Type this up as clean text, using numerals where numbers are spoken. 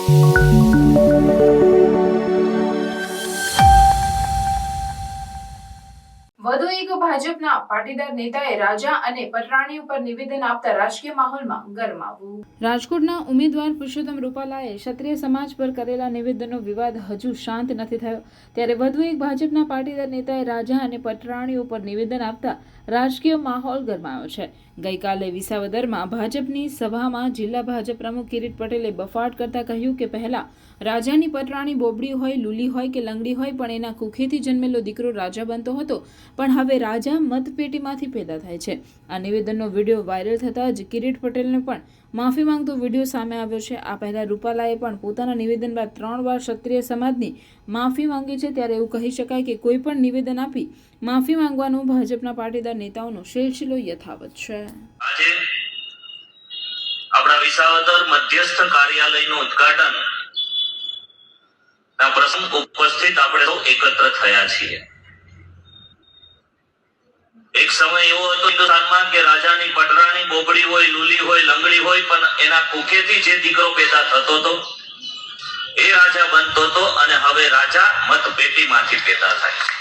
વધુ એક ભાજપના પાટીદાર નેતાએ રાજા અને પટરાણી ઉપર નિવેદન આપતા રાજકીય માહોલમાં ગરમાવું. રાજકોટના ઉમેદવાર પુરુષોત્તમ રૂપાલાએ ક્ષત્રિય સમાજ પર કરેલા નિવેદનનો વિવાદ હજુ શાંત નથી થયો, ત્યારે વધુ એક ભાજપના પાટીદાર નેતાએ રાજા અને પટરાણી ઉપર નિવેદન આપતા રાજકીય માહોલ ગરમાયો છે. ગઈકાલે વિસાવદરમાં ભાજપની સભામાં જિલ્લા ભાજપ પ્રમુખ કિરીટ પટેલે બફાટ કરતા કહ્યું કે પહેલા રાજાની પટરાણી બોબડી હોય, લૂલી હોય કે લંગડી હોય, પણ એના કુખેથી જન્મેલો દીકરો રાજા બનતો હતો, પણ હવે રાજા મતપેટીમાંથી પેદા થાય છે. આ નિવેદનનો વિડીયો વાયરલ થતાં જ કિરીટ પટેલને પણ માફી માંગતો વિડીયો સામે આવ્યો છે. આ પહેલા રૂપાલાએ પણ પોતાના નિવેદન બાદ 3 વાર ક્ષત્રિય સમાજની માફી માંગી છે, ત્યારે એવું કહી શકાય કે કોઈ પણ નિવેદન આપી માફી માંગવાનો ભાજપના પાટીદાર નેતાઓનો સિલસિલો યથાવત છે. આજે આપણા વિસાવદર મધ્યસ્થ કાર્યાલયનું ઉદ્ઘાટન ના પ્રસંગ ઉપસ્થિત આપણે એકત્ર થયા છીએ. એક સમય એવો હતો હિન્દુસ્તાનમાં કે રાજાની પટરાણી બોબડી હોય, લૂલી હોય, લંગડી હોય, પણ એના કુખેથી જે દીકરો પેદા થતો હતો એ રાજા બનતો હતો, અને હવે રાજા મતપેટીમાંથી પેદા થાય.